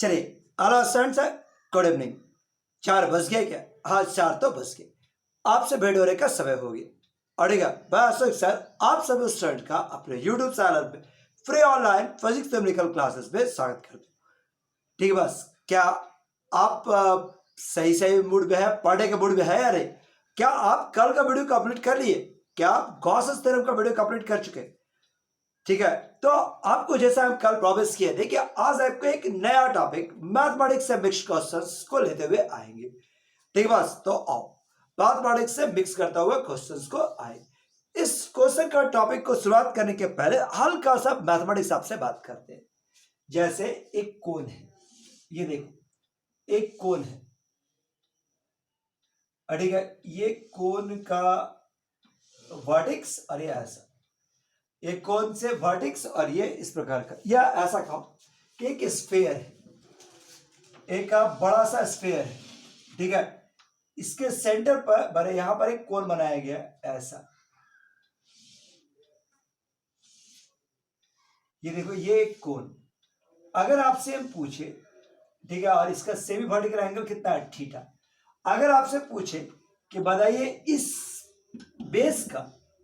चलिए hello students, good evening. 4 बज गए क्या? हाँ 4 तो बज गए। आपसे भेंट होने का समय हो गया। और ठीक है, मैं अशोक सर आप सभी स्टूडेंट का अपने यूट्यूब चैनल पे free online physics numerical classes में स्वागत करते हैं। ठीक है, बस क्या आप सही सही मूड में है, पढ़ने के मूड में है या नहीं? क्या आप कल का वीडियो कंप्लीट कर लिए? क्या आप गॉस थ्योरम का वीडियो कंप्लीट कर चुके? ठीक है, तो आपको जैसा हम कल प्रॉमिस किए थे कि आज आपको एक नया टॉपिक मैथमेटिक्स से मिक्स क्वेश्चंस को लेते हुए आएंगे। ठीक है, बस तो आओ मैथमेटिक्स से मिक्स करता हुआ क्वेश्चंस को आए। इस क्वेश्चन का टॉपिक को शुरुआत करने के पहले हल्का सा मैथमेटिक्स आपसे बात करते हैं। जैसे एक कोन है, ये देखो एक कोन है, ठीक है, ये कोन का वर्टेक्स और ये ऐसा, एक कोन से वर्टेक्स और ये इस प्रकार का, या ऐसा कहो कि एक स्फीयर है, एक बड़ा सा स्फीयर है। ठीक है, इसके सेंटर पर बड़े यहां पर एक कोन बनाया गया ऐसा। ये देखो ये एक कोन, अगर आपसे हम पूछे, ठीक है, और इसका सेमी वर्टिकल एंगल कितना है? थीटा। अगर आपसे पूछे कि बताइए इस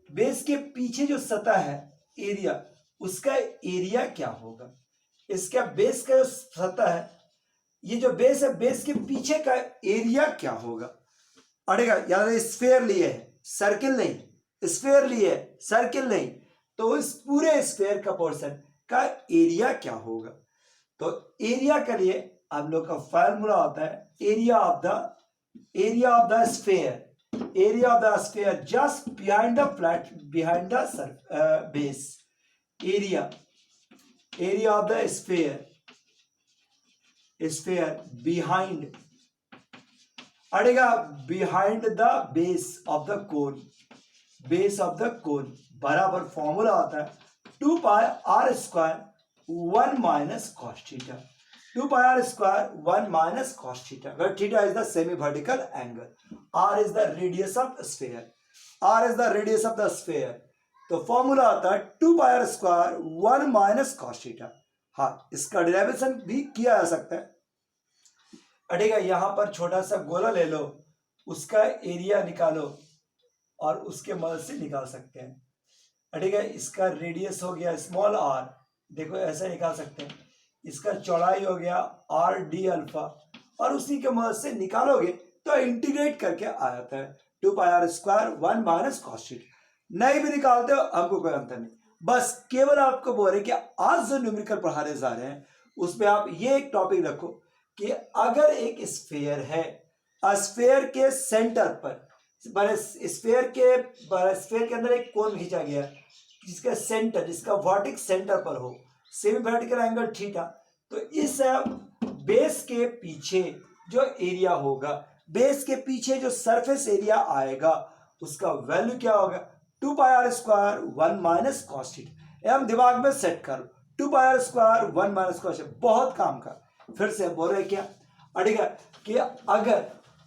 बेस के पीछे जो सतह है एरिया, उसका एरिया क्या होगा? इसका बेस का जो सतह है, ये जो बेस है, बेस के पीछे का एरिया क्या होगा? अड़ेगा याद है, स्फीयर लिए है, सर्किल नहीं, स्फीयर लिए है, सर्किल नहीं, तो इस पूरे स्फीयर का पोर्शन का एरिया क्या होगा? तो एरिया के लिए हम लोग का फार्मूला होता है area of the sphere, area of the sphere just behind the flat, behind the base, area of the sphere behind, अड़ेगा behind the base of the cone, बराबर फॉर्मूला होता है 2 पाई r square 1 minus cos theta, 2 pi r square 1 minus cos theta, where theta is the semi-vertical angle, r is the radius of the sphere, तो formula आता है 2 pi r square 1 minus cos theta। हाँ, इसका derivation भी किया जा सकता है। ठीक है, यहां पर छोटा सा गोला ले लो, उसका एरिया निकालो और उसके मदद से निकाल सकते हैं। ठीक है, इसका रेडियस हो गया स्मॉल r, देखो ऐसे निकाल सकते हैं, इसका चौड़ाई हो गया आर डी अल्फा, और उसी के मदद से निकालोगे तो इंटीग्रेट करके आ जाता है 2 pi r square 1 minus cos theta. नहीं भी निकालते हो हमको कोई अंतर नहीं, बस केवल आपको बोल रहे कि आज जो न्यूमेरिकल पढ़ाने जा रहे हैं उसमें आप ये एक टॉपिक रखो कि अगर एक स्फीयर है, स्फीयर के सेंटर पर, स्फीयर के अंदर एक कोन खींचा गया जिसका सेंटर, जिसका वर्टेक्स सेंटर पर हो, सेमी वर्टिकल एंगल थीटा, तो इस बेस के पीछे जो एरिया होगा, बेस के पीछे जो सरफेस एरिया आएगा, उसका वैल्यू क्या होगा? 2 pi r square 1 minus cos theta. हम दिमाग में सेट कर लो, 2 pi r square 1 minus cos theta, बहुत काम का। फिर से बोल रहे क्या? ठीक है, कि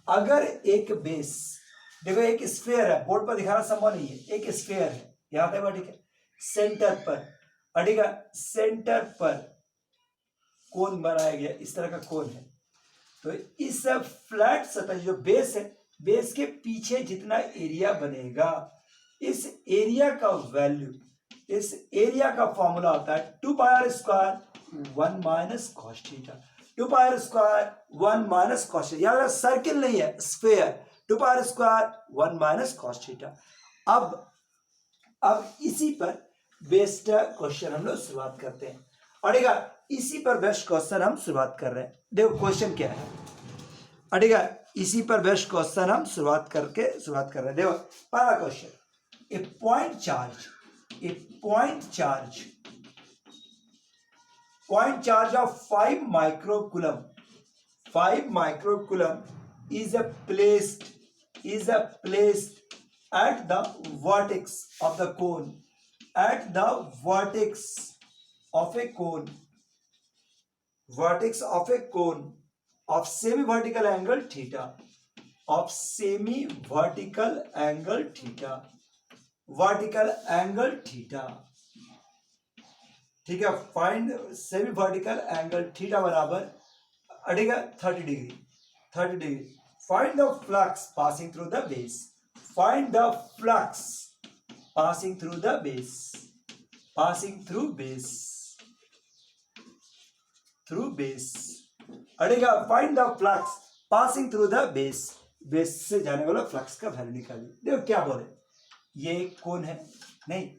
अगर एक बेस, देखो एक स्फीयर है, बोर्ड पर दिखाना संभव नहीं है, एक स्फीयर है यहाँ पे, ठीक है, सेंटर पर, ठीक है, सेंटर पर कोन बनाया गया, इस तरह का कोन है, तो इस फ्लैट सतह जो बेस है, बेस के पीछे जितना एरिया बनेगा, इस एरिया का वैल्यू, इस एरिया का फॉर्मूला होता है 2 pi r square 1 minus cos theta, 2 pi r square 1 minus cos theta, यार सर्किल नहीं है, sphere, 2 pi r square 1 minus cos theta. अब इसी पर बेस्ड क्वेश्चन हम लोग शुरुआत करते हैं, और इसी पर बेस्ट क्वेश्चन हम शुरुआत कर रहे हैं। देखो क्वेश्चन क्या है, ठीक है, इसी पर बेस्ट क्वेश्चन हम शुरुआत कर रहे हैं। देखो पहला question, A point charge of 5 microcoulomb is placed at the vertex of the cone, at the vertex of a cone of semi-vertical angle theta, vertical angle theta। ठीक है, find semi vertical angle theta बराबर अड़ेगा 30 degree. Find the flux passing through the base, find the flux passing through the base, passing through base, through base. अड़ेगा find the flux passing through the base, base से जाने वाला flux का value निकालिए। देखो क्या बोले, ये एक कोण है, नहीं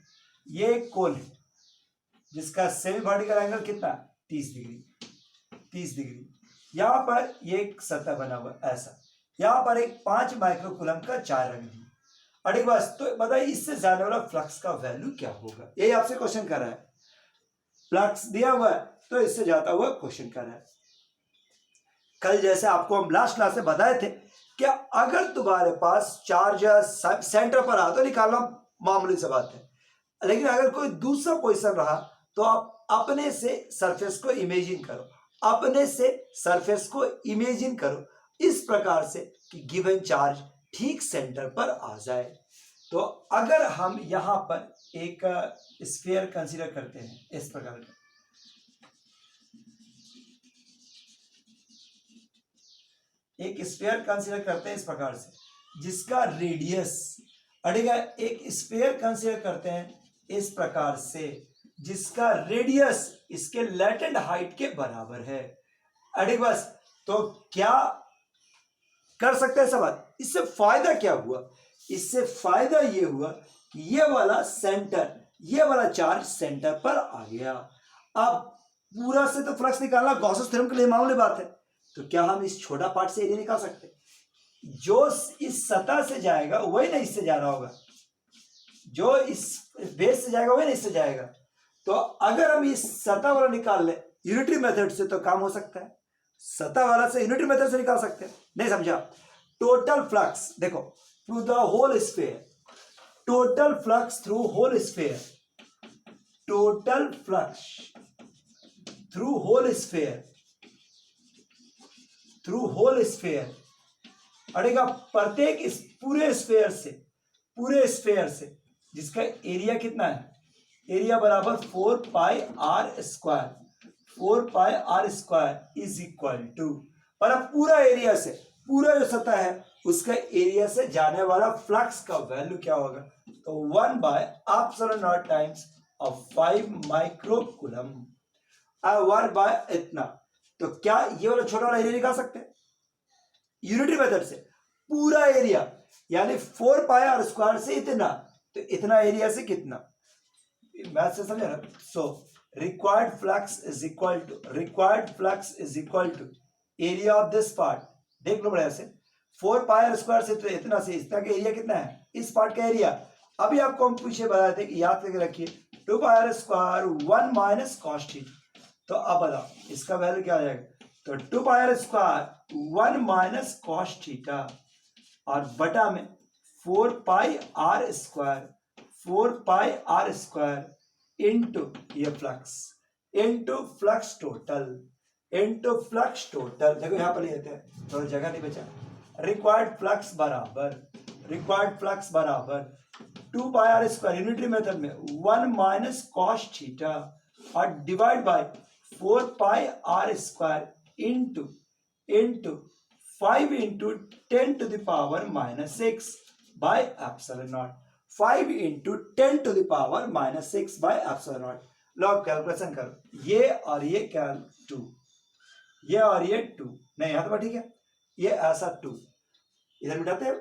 ये एक कोण है जिसका सेमी वर्टिकल एंगल कितना 30 डिग्री, 30 डिग्री। यहां पर ये एक सतह बना हुआ ऐसा, यहां पर एक 5 माइक्रो कूलम का चार्ज रख दी। अरे बस तो बताइए इससे जाने वाला फ्लक्स का वैल्यू क्या होगा, यही आपसे क्वेश्चन कर रहा है। फ्लक्स दिया हुआ है तो इससे जाता हुआ क्वेश्चन कर रहा है। कल जैसे आपको हम लास्ट क्लास में बताए थे कि अगर तुम्हारे पास चार्ज सेंटर पर आ तो निकालना मामूली सी बात है, लेकिन अगर कोई दूसरा पोजीशन रहा तो आप अपने से सरफेस को इमेजिन करो, अपने से सरफेस को इमेजिन करो इस प्रकार से कि गिवन चार्ज ठीक सेंटर पर आ जाए। तो अगर हम यहां पर एक स्फीयर कंसीडर करते हैं इस प्रकार का, एक स्फीयर कंसीडर करते हैं इस प्रकार से जिसका रेडियस, अड़ेगा एक स्फीयर कंसीडर करते हैं इस प्रकार से जिसका रेडियस इसके लैटेंट हाइट के बराबर है। अरे बस तो क्या कर सकते हैं सवाल, इससे फायदा क्या हुआ, इससे फायदा ये हुआ कि ये वाला सेंटर, ये वाला चार्ज सेंटर पर आ गया। अब पूरा से तो फ्लक्स निकालना गॉसेस थ्योरम के लिए मामूली बात है, तो क्या हम इस छोटा पार्ट से एरिया निकाल सकते, जो इस सतह से जाएगा वही ना इससे जा रहा होगा, जो इस बेस से जाएगा वही ना इससे जाएगा। तो अगर हम इस सतह वाला निकाल ले यूनिटरी मेथड से तो काम हो सकता है, सतह वाला से यूनिटरी मेथड से निकाल सकते हैं। नहीं समझा, टोटल फ्लक्स देखो through the whole sphere, total flux through whole sphere, total flux through whole sphere, through whole sphere. अड़ेगा प्रत्येक इस पूरे स्फीयर से, पूरे स्फीयर से जिसका एरिया कितना है, एरिया बराबर 4 pi r square, 4 pi r square is equal to, और अब पूरा एरिया से, पूरा जो सतह है उसका एरिया से जाने वाला फ्लक्स का वैल्यू क्या होगा, तो 1 by epsilon naught times of 5 micro coulomb, 1 by इतना। तो क्या ये वाला छोटा वाला एरिया निकाल सकते हैं यूनिटरी मेथड से, पूरा एरिया यानी 4 पाई आर स्क्वायर से इतना, तो इतना एरिया से कितना, मैथ से समझे ना। So required flux is equal to, required flux is equal to area of this part, देख लो बढ़िया से, 4 पाई आर स्क्वायर से तो इतना से इतना का एरिया कितना है, इस पार्ट का एरिया। अभी आपको हम पीछे बताए थे कि याद करके रखिए 2 pi r square 1 minus cos theta. तो अब बताओ इसका वैल्यू क्या आ जाएगा, तो 2 pi r square 1 minus cos theta और बटा में 4 pi r square, 4 pi r square into ये flux, into flux total, into flux total. देखो यहां पर लेते हैं तो जगह नहीं बचा, रिक्वायर्ड फ्लक्स बराबर, रिक्वायर्ड फ्लक्स बराबर 2 pi r square unitary method में 1 माइनस कॉस थीटा और divide by 4 pi r square into into 5 into 10 to the power minus 6 by epsilon naught, 5 into 10 to the power minus 6 by epsilon naught. Log calculation करो, ये और ये क्या 2, ये और ये 2, नहीं यहां तो ठीक है, ये ऐसा 2 इधर मिटाते हैं,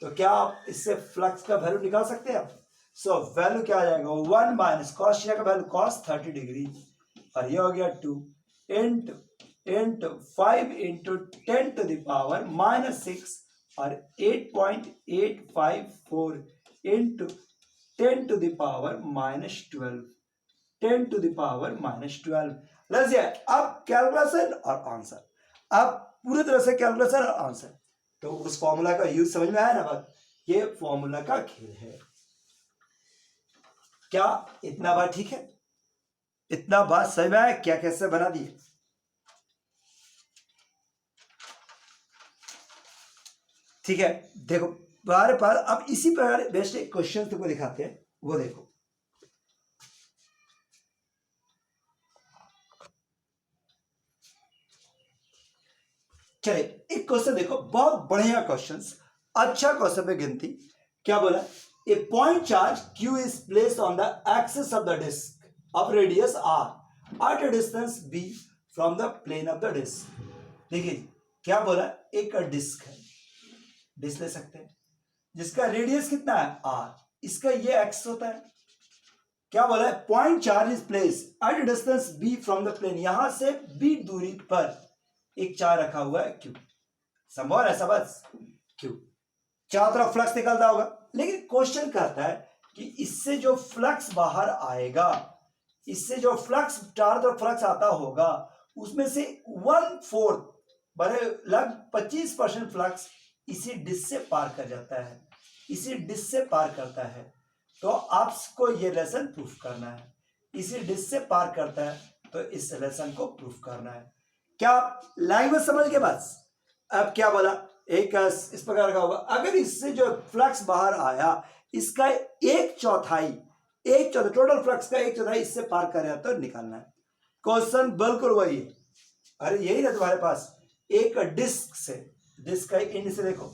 तो क्या आप इससे फ्लक्स का वैल्यू निकाल सकते हैं आप। सो वैल्यू क्या आ जाएगा, 1 माइनस कॉस थीटा का वैल्यू कॉस 30 डिग्री और ये हो गया 2 into into 5 into 10 to the power minus 6 और 8.854 into 10 to the power minus 12, 10 to the power minus 12। लग अब कैलकुलेशन और आंसर, अब पूरी तरह से कैलकुलेशन और आंसर, तो उस फॉर्मूला का यूज समझ में आया ना बात, ये फॉर्मूला का खेल है। क्या इतना बात ठीक है, इतना बात समझ में आया क्या कैसे बना दिए। ठीक है, देखो बार बार अब इसी प्रकार बेस्ट क्वेश्चन तुमको दिखाते हैं, वो देखो चलिए एक क्वेश्चन देखो, बहुत बढ़िया क्वेश्चन, अच्छा क्वेश्चन पे गिनती। क्या बोला? A point charge q is placed on the axis of the disc of radius r at a distance b from the plane of the disc. देखिए क्या बोला, एक डिस्क है, डिस्क ले सकते हैं जिसका रेडियस कितना है r, इसका ये एक्स होता है। क्या बोला है? Point charge is place at distance b from the plane, यहां से b दूरी पर एक चार्ज रखा हुआ है q, संभव है ऐसा? बस q चारों तरफ फ्लक्स निकलता होगा, लेकिन क्वेश्चन कहता है कि इससे जो फ्लक्स बाहर आएगा, इससे जो फ्लक्स चारों तरफ फ्लक्स आता होगा, उसमें से 1/4 बड़े लगभग 25% फ्लक्स इसी डिस्क से पार कर जाता है, इसी डिस्क से पार करता है। तो आपको ये लेसन प्रूफ करना है, इसी डिस्क से पार करता है, तो इस लेसन को प्रूफ करना है। क्या लैंग्वेज समझ के? बस अब क्या बोला, एक इस प्रकार का होगा, अगर इससे जो फ्लक्स बाहर आया, इसका एक चौथाई टोटल फ्लक्स का एक चौथाई इससे पार कर रहा, तो निकालना है। क्वेश्चन बिल्कुल वही है। अरे यही ना तुम्हारे पास, एक डिस्क से, डिस्क का एंड से देखो,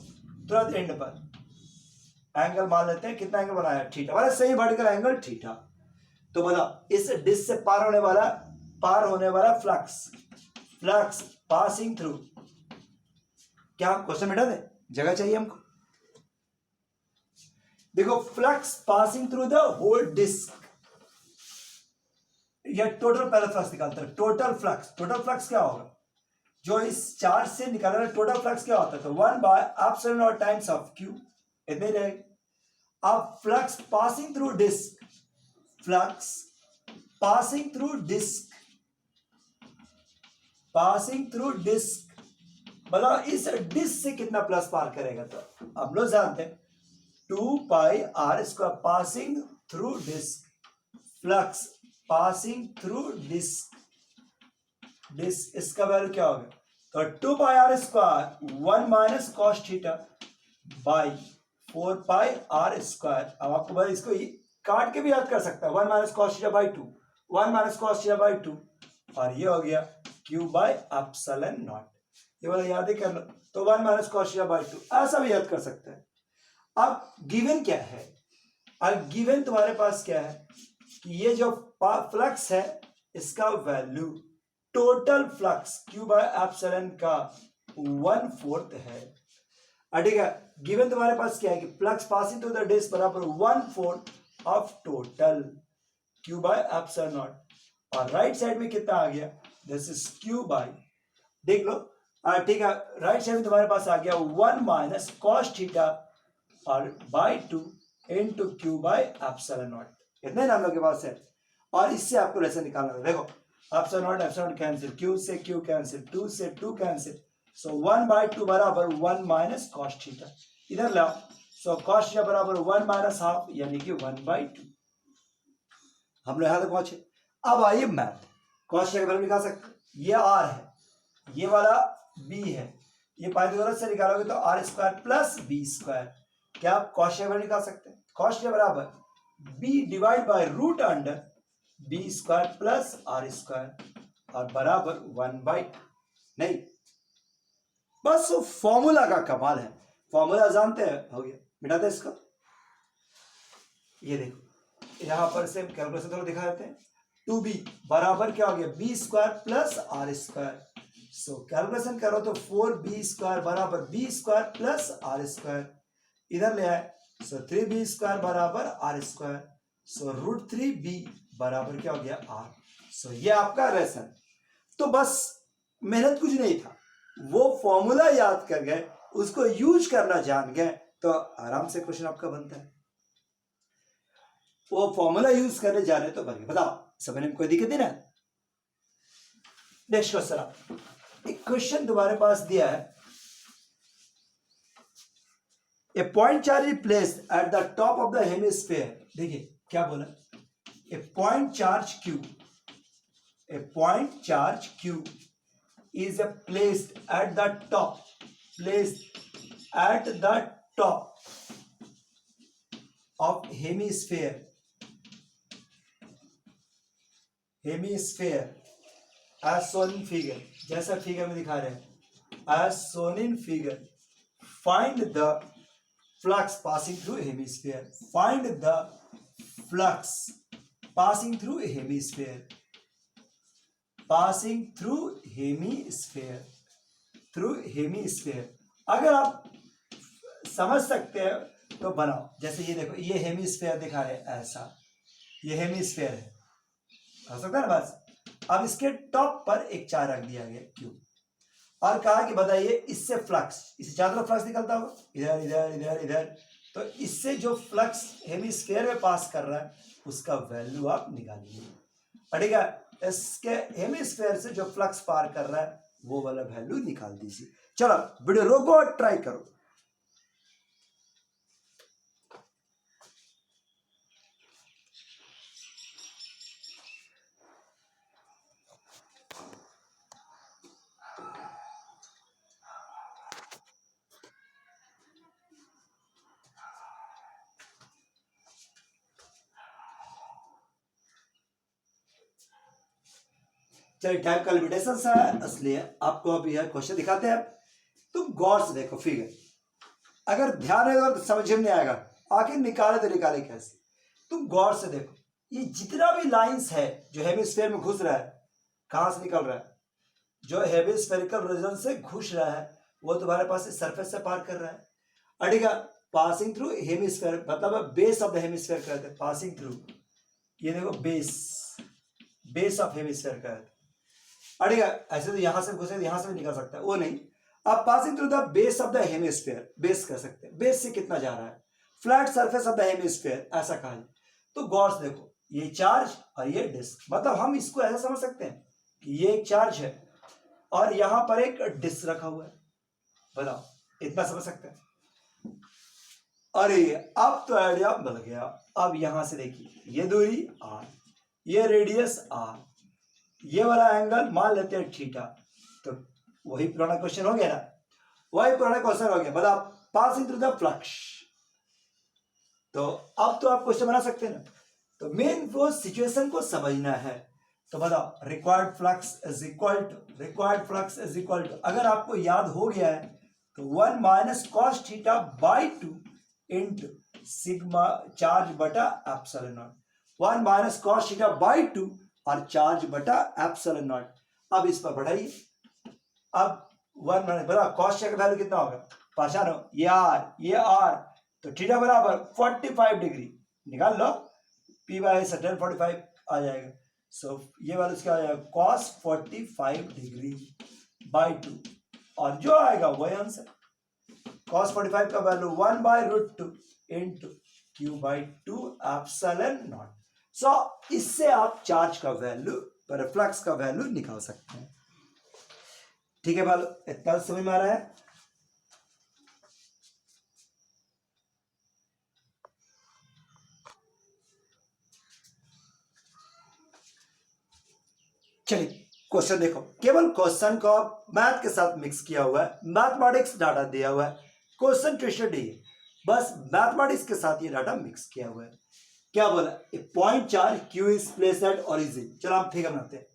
तुरंत एंड पर एंगल मान लेते हैं, कितना एंगल बनाया? थीटा, हमारा सही वर्टिकल एंगल थीटा। तो बताओ इस डिस्क से पार होने वाला फ्लक्स पासिंग थ्रू, क्या हम क्वेश्चन मिटा दें? जगह चाहिए हमको। देखो flux passing through the whole disc, या टोटल पहले फ्लक्स निकालते हैं। टोटल फ्लक्स क्या होगा? जो इस चार्ज से निकाल रहा है, टोटल फ्लक्स क्या होता है? तो 1/ε0 टाइम्स ऑफ q, इतने ही रहेगा। अब फ्लक्स पासिंग थ्रू डिस्क, मतलब इस डिस्क से कितना प्लस पार करेगा? तो हम लोग जानते हैं 2πr² passing through disc, flux passing through disc, इसका वैल्यू क्या होगा? तो 2πr², 1 minus cos theta by 4πr²। अब आपको भाई इसको काट के भी याद कर सकता है, 1 minus cos theta by 2, 1 minus cos theta by 2, और ये हो गया q/ε0। ये वाला याद ही कर लो, तो 1 माइनस कॉस थीटा बाई 2, ऐसा भी याद कर सकते हैं। अब गिवन क्या है? अब गिवन तुम्हारे पास क्या है कि ये जो फ्लक्स है, इसका वैल्यू टोटल फ्लक्स q/ε का 1/4 है। ठीक है, गिवन तुम्हारे पास क्या है कि flux passing through the disc बराबर 1/4 ऑफ टोटल q/ε0, और राइट साइड में कितना आ गया? दिस इज q/, देख लो, ठीक है, राइट साइड में तुम्हारे पास आ गया 1 माइनस कॉस थीटा और बाई 2 इंटू q/ε0, इतने नाम लोग के पास है। और इससे आपको लेसन निकालना है। देखो ε0 कैंसिल, q से q कैंसिल, 2 से 2 कैंसिल, सो 1/2 बराबर 1 माइनस कॉस थीटा, इधर लाओ, सो कॉस थीटा बराबर 1 माइनस हाफ, यानी कि 1/2। हम लोग यहां तक पहुंचे। अब आइए मैथ, कॉस थीटा का वैल्यू निकाल सकते हैं। ये r है, ये वाला b है, ये पाइथागोरस से निकालोगे तो r² प्लस b²। क्या आप कॉस थीटा का वैल्यू निकाल सकते हैं? कॉस थीटा बराबर b divide by root under b² plus r² और बराबर 1/2। नहीं, बस फॉर्मूला का कमाल है, फॉर्मूला जानते हैं, हो गया, मिटा दे इसको। ये देखो यहां पर से कैलकुलेशन थोड़ा दिखा देते हैं। 2b बराबर क्या हो गया? b² plus r²। So calculation करो तो 4b² बराबर b² प्लस r², इधर ले आए, सो 3b² बराबर r², सो √3b बराबर क्या हो गया? r। सो ये आपका लेसन। तो बस मेहनत कुछ नहीं था, वो फॉर्मूला याद कर गए, उसको यूज करना जान गए, तो आराम से क्वेश्चन आपका बनता है। वो फॉर्मूला यूज करने जा रहे तो बन गया। बताओ समझने में कोई दिक्कत नहीं ना? नेक्स्ट क्वेश्चन, एक क्वेश्चन तुम्हारे पास दिया है, a point charge is placed at the top of the hemisphere. देखिए क्या बोला, a point charge q is placed at the top of hemisphere as shown in figure, जैसा फिगर में दिखा रहे हैं। as shown in figure. Find the flux passing through hemisphere. Find the flux passing through hemisphere. Passing through hemisphere. Through hemisphere. अगर आप समझ सकते हैं तो बनाओ। जैसे ये देखो, ये हेमिस्फेयर दिखा रहे हैं ऐसा, ये हेमिस्फेयर है, हो सकता है ना बस। अब इसके टॉप पर एक चार रख दिया गया क्यू, और कहा कि बताइए इससे फ्लक्स, इससे चारों तरफ फ्लक्स निकलता होगा, इधर इधर इधर इधर, तो इससे जो फ्लक्स हेमिस्फेयर में पास कर रहा है उसका वैल्यू आप निकालिए। ठीक है, इसके हेमिस्फेयर से जो फ्लक्स पार कर रहा है वो वाला वैल्यू निकाल दीजिए। चलो वीडियो रोको और ट्राई करो। चलिए टाइप का लिमिटेशन है, इसलिए आपको अभी यह क्वेश्चन दिखाते हैं। तुम गौर से देखो फिगर, अगर ध्यान रहेगा तो समझ में नहीं आएगा, आखिर निकाले तो निकाले कैसे। तुम गौर से देखो, ये जितना भी लाइंस है जो हेमिस्फेयर में घुस रहा है, कहां से निकल रहा है, जो हेमिस्फेरिकल रीजन से घुस रहा है वो तुम्हारे पास सरफेस से पार कर रहा है। ठीक है, पासिंग थ्रू हेमिस्फेयर मतलब बेस ऑफ द हेमिस्फेयर कहते हैं, पासिंग थ्रू। ये देखो बेस ऑफ हेमिस्फेयर कहते हैं। ठीक है, ऐसे तो यहां से घुसे, यहां से भी निकल सकता है, वो नहीं। अब passing through the base of the hemisphere, base कर सकते हैं, बेस से कितना जा रहा है, flat surface of the hemisphere ऐसा कहा है। तो गौर से देखो, ये चार्ज और ये डिस्क, मतलब हम इसको ऐसा समझ सकते हैं कि ये एक चार्ज है और यहां पर एक डिस्क रखा हुआ है। बताओ, इतना समझ सकते हैं। अरे अब तो आइडिया मिल गया। अब यहां से देखिए, ये दूरी r, ये रेडियस r, ये वाला एंगल मान लेते हैं थीटा। तो वही पुराना क्वेश्चन हो गया ना, वही पुराना क्वेश्चन हो गया। बताओ, पासिंग थ्रू द फ्लक्स। तो अब तो आप क्वेश्चन बना सकते हैं ना। तो मेन वो सिचुएशन को समझना है। तो बताओ, required flux is equal to, अगर आपको याद हो गया है तो 1 minus cos theta by 2 into sigma charge बटा epsilon naught. 1 minus cos theta by 2 और चार्ज बटा एप्सिलॉन नॉट। अब इस पर बढ़ाइए। अब 1 माइनस बता कॉस थीटा का वैल्यू कितना होगा, पहचानो, ये आर, तो थीटा बराबर 45 डिग्री निकाल लो, पी बाई सटन 45 आ जाएगा। सो ये वाला क्या आ जाएगा, कॉस 45 डिग्री बाई 2, और जो आएगा वही आंसर। कॉस 45 का value 1 by root 2 into q by 2 epsilon naught. So इससे आप चार्ज का वैल्यू, फ्लक्स का वैल्यू निकाल सकते हैं। ठीक है बालो, इतना समझ में आ रहा है। चलिए क्वेश्चन देखो, केवल क्वेश्चन को मैथ के साथ मिक्स किया हुआ है, मैथमेटिक्स डाटा दिया हुआ है, क्वेश्चन ट्विस्टेड नहीं है, बस मैथमेटिक्स के साथ ये डाटा मिक्स किया हुआ है। क्या बोला, a point charge q is placed at origin. चलो हम फिगर बनाते हैं,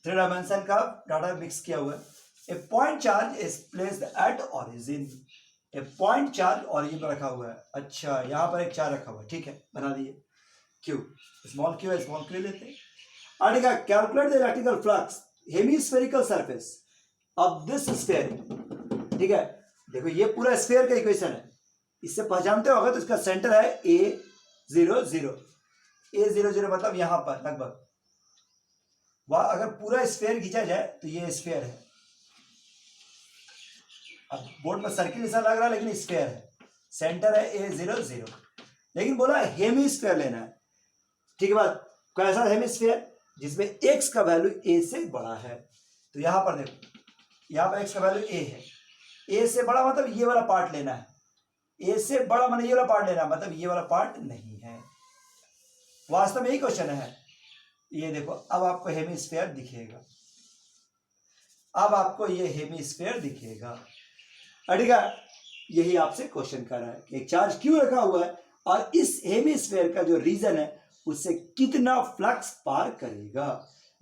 3 डायमेंशन का डाटा मिक्स किया हुआ है। A point charge is placed at origin, a point charge origin पर रखा हुआ है। अच्छा, यहां पर एक चार्ज रखा हुआ है, ठीक है, बना दिए। क्यू, स्मॉल क्यू है, स्मॉल क्यू लेते हैं। ठीक है, calculate the electrical flux hemispherical surface of this sphere. ठीक है, देखो ये पूरा स्फीयर का इक्वेशन है, इससे पहचानते होगा। तो इसका सेंटर है A00, A00 मतलब यहां पर लगभग, वह अगर पूरा स्फीयर खींचा जाए तो ये स्फीयर है। अब बोर्ड पर सर्किल निशान लग रहा है लेकिन स्फीयर है, सेंटर है A00, लेकिन बोला हेमिस्फीयर लेना है। ठीक है बात, कैसा हेमिस्फीयर, जिसमें x का वैल्यू a से बड़ा है। तो यहां पर देखो, यहां पर x का वैल्यू a है, a से बड़ा मतलब ये वाला पार्ट लेना है, a से बड़ा मतलब ये वाला पार्ट लेना है, मतलब ये वाला पार्ट नहीं है। वास्तव में यही क्वेश्चन है। ये देखो, अब आपको हेमिस्फीयर दिखेगा, अब आपको ये हेमिस्फीयर दिखेगा। ठीक है, यही आपसे क्वेश्चन कर रहा है कि एक चार्ज क्यों रखा हुआ है और इस हेमिस्फीयर का जो रीजन है उससे कितना फ्लक्स पार करेगा।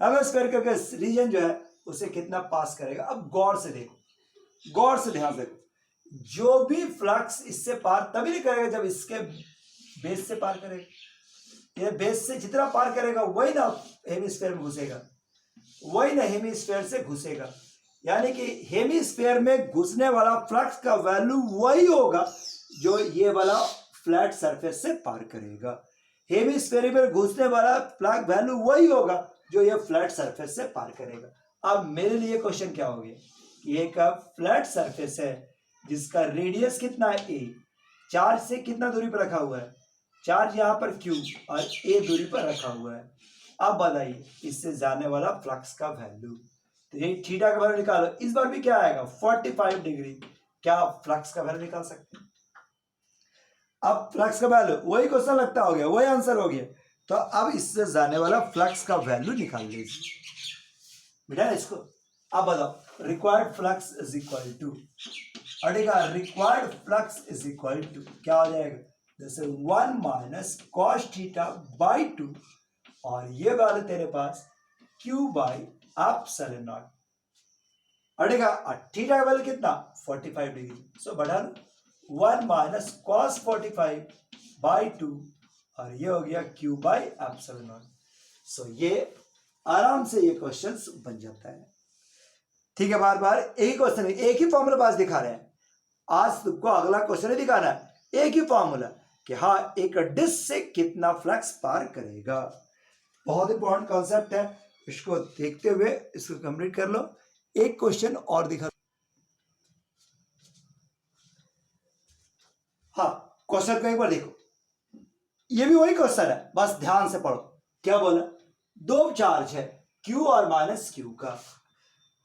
हेमिस्फीयर का रीजन जो है उसे कितना पास करेगा। अब गौर से देखो, गौर से ध्यान देखो, जो भी फ्लक्स इससे पार तभी नहीं करेगा जब इसके बेस से पार करेगा। ये बेस से जितना पार करेगा वही ना हेमिस्फीयर में घुसेगा, वही ना हेमिस्फीयर से घुसेगा। यानी कि हेमिस्फीयर में घुसने वाला फ्लक्स का वैल्यू वही होगा जो ये वाला फ्लैट सरफेस से पार करेगा। हेमिस्फीयर में घुसने वाला फ्लक्स वैल्यू वही होगा जो ये फ्लैट सरफेस से पार करेगा। अब मेरे लिए क्वेश्चन क्या हो गया कि एक फ्लैट सरफेस है जिसका रेडियस कितना है a, चार्ज से कितना दूरी पर रखा हुआ है, चार्ज यहाँ पर q और a दूरी पर रखा हुआ है। अब बताइए इससे जाने वाला फ्लक्स का वैल्यू, तो ये थीटा का वैल्यू निकालो। इस बार भी क्या आएगा 45 डिग्री। क्या आप फ्लक्स का वैल्यू निकाल सकते हैं? अब फ्लक्स का वैल्यू वही क्वेश्चन लगता हो गया, वही आंसर हो गया। तो अब इससे जाने वाला फ्लक्स का वैल्यू निकाल लीजिए बेटा इसको। अब बताओ required flux is equal to, अड़ेगा required flux is equal to क्या हो जाएगा, जैसे 1 माइनस कॉस थीटा बाई 2 और ये वैल्यू तेरे पास q बाई एप्सिलॉन नॉट। अड़ेगा थीटा का वैल्यू कितना 45 डिग्री, सो बढ़ा लो 1 माइनस कॉस 45 बाई 2 और ये हो गया q बाई एप्सिलॉन नॉट। सो ये आराम से ये क्वेश्चंस बन जाता है। ठीक है, बार बार एक ही क्वेश्चन, एक ही फॉर्मूला पास दिखा रहे हैं। आज तुमको अगला क्वेश्चन नहीं दिखाना है, एक ही फॉर्मूला कि हाँ एक डिस्क से कितना फ्लक्स पार करेगा। बहुत इंपॉर्टेंट कॉन्सेप्ट है, इसको देखते हुए इसको कंप्लीट कर लो। एक क्वेश्चन और दिखा, हाँ क्वेश्चन को एक बार देखो, ये भी वही क्वेश्चन है, बस ध्यान से पढ़ो। क्या बोला, दो चार्ज है q और माइनस q का,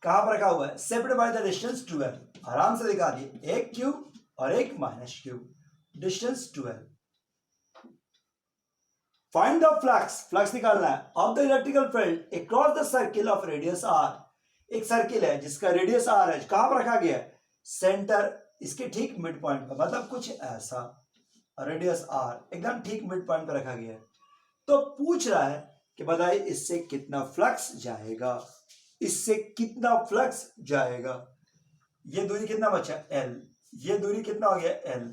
कहां पर रखा हुआ है, सेपरेटेड बाय द डिस्टेंस 12। आराम से दिखा दिए, एक q और एक minus q, distance 12। Find the flux, flux निकालना है, of the electrical field across the circle of radius r। एक सर्किल है जिसका रेडियस r है, कहां पर रखा गया है, सेंटर इसके ठीक मिड पॉइंट पर, मतलब कुछ ऐसा रेडियस r एकदम ठीक मिड पॉइंट पर रखा गया है। तो पूछ रहा है कि बताइए इससे कितना फ्लक्स जाएगा, इससे कितना फ्लक्स जाएगा। ये दूरी कितना बचा l, ये दूरी कितना हो गया l।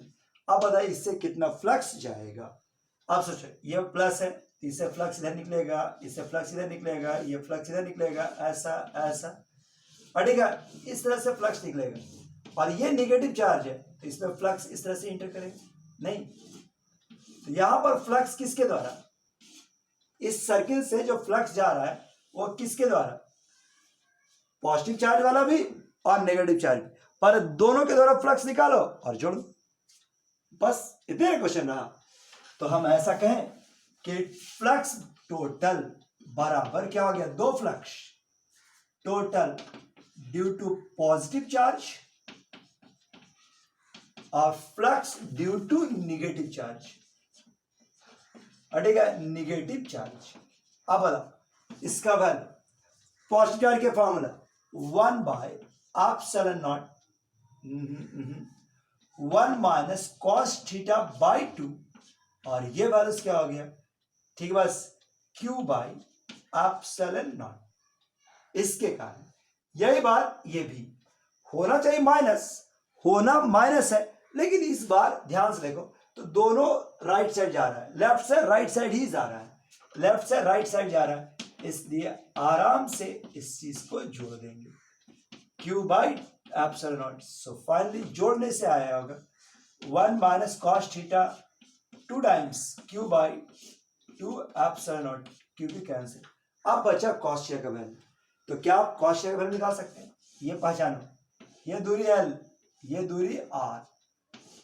अब बताइए इससे कितना फ्लक्स जाएगा। अब सोचो ये प्लस है, इससे फ्लक्स इधर निकलेगा, इससे फ्लक्स इधर निकलेगा, ये फ्लक्स इधर निकलेगा, ऐसा ऐसा हटेगा, इस तरह से फ्लक्स निकलेगा। और ये नेगेटिव चार्ज है तो इसमें फ्लक्स इस तरह से इंटर करेगा नहीं। तो यहां पर फ्लक्स किसके द्वारा, इस सर्किल से जो फ्लक्स जा रहा है वो किसके द्वारा, पॉजिटिव चार्ज वाला भी और नेगेटिव चार्ज भी, पर दोनों के द्वारा फ्लक्स निकालो और जोड़ो, बस इतने क्वेश्चन रहा। तो हम ऐसा कहें कि फ्लक्स टोटल बराबर क्या हो गया, दो flux total due to positive charge और flux due to negative charge, हटेगा नेगेटिव चार्ज। अब बताओ इसका वैल्यू, पॉजिटिव चार्ज के formula 1 by epsilon naught 1 minus cos theta by 2 और ये वैल्यू क्या हो गया, ठीक है बस q बाई एप्सिलॉन नॉट। इसके कारण यही बात ये भी होना चाहिए माइनस, होना माइनस है, लेकिन इस बार ध्यान से देखो तो दोनों राइट साइड जा रहा है, लेफ्ट से राइट साइड ही जा रहा है, लेफ्ट से राइट साइड जा रहा है, इसलिए आराम से इस चीज को जोड़ देंगे q बाई एप्सिलॉन नॉट। सो फाइनली जोड़ने से आया होगा 1 minus cos theta 2 times q by 2 epsilon not, q भी कैंसिल। अब बचा कॉस थीटा का वैल्यू, तो क्या आप कॉस थीटा का वैल्यू निकाल सकते हैं, ये पहचानो, ये दूरी l, ये दूरी r,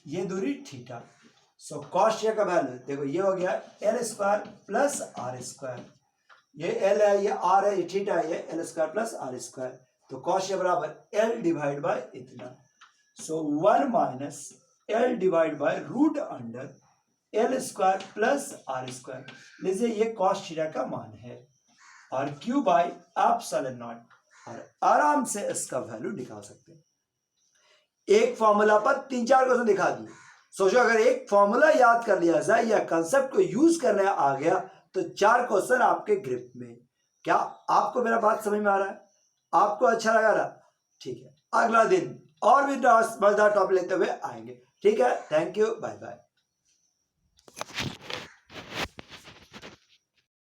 ये दूरी थीटा। सो कॉस थीटा का वैल्यू देखो ये हो गया l square plus r square, ये l है, ये r है, ये थीटा है, ये l square plus r square. तो कॉस थीटा बराबर l डिवाइड बाय इतना, so 1 minus l divide by root under l square plus r square. लीजिए ये कॉस थीटा का मान है और q बाई एप्सिलॉन नॉट, और आराम से इसका वैल्यू निकाल सकते हैं। एक फॉर्मूला पर 3-4 क्वेश्चन दिखा दिए। सोचो अगर एक फॉर्मूला याद कर लिया जाए या कंसेप्ट को यूज करने आ गया तो 4 क्वेश्चन आपके ग्रिप में। क्या आपको मेरा बात समझ में आ रहा है? आपको अच्छा लगा ना? ठीक है, अगला दिन और भी मजेदार टॉपिक लेते हुए आएंगे। ठीक है, थैंक यू, बाय बाय।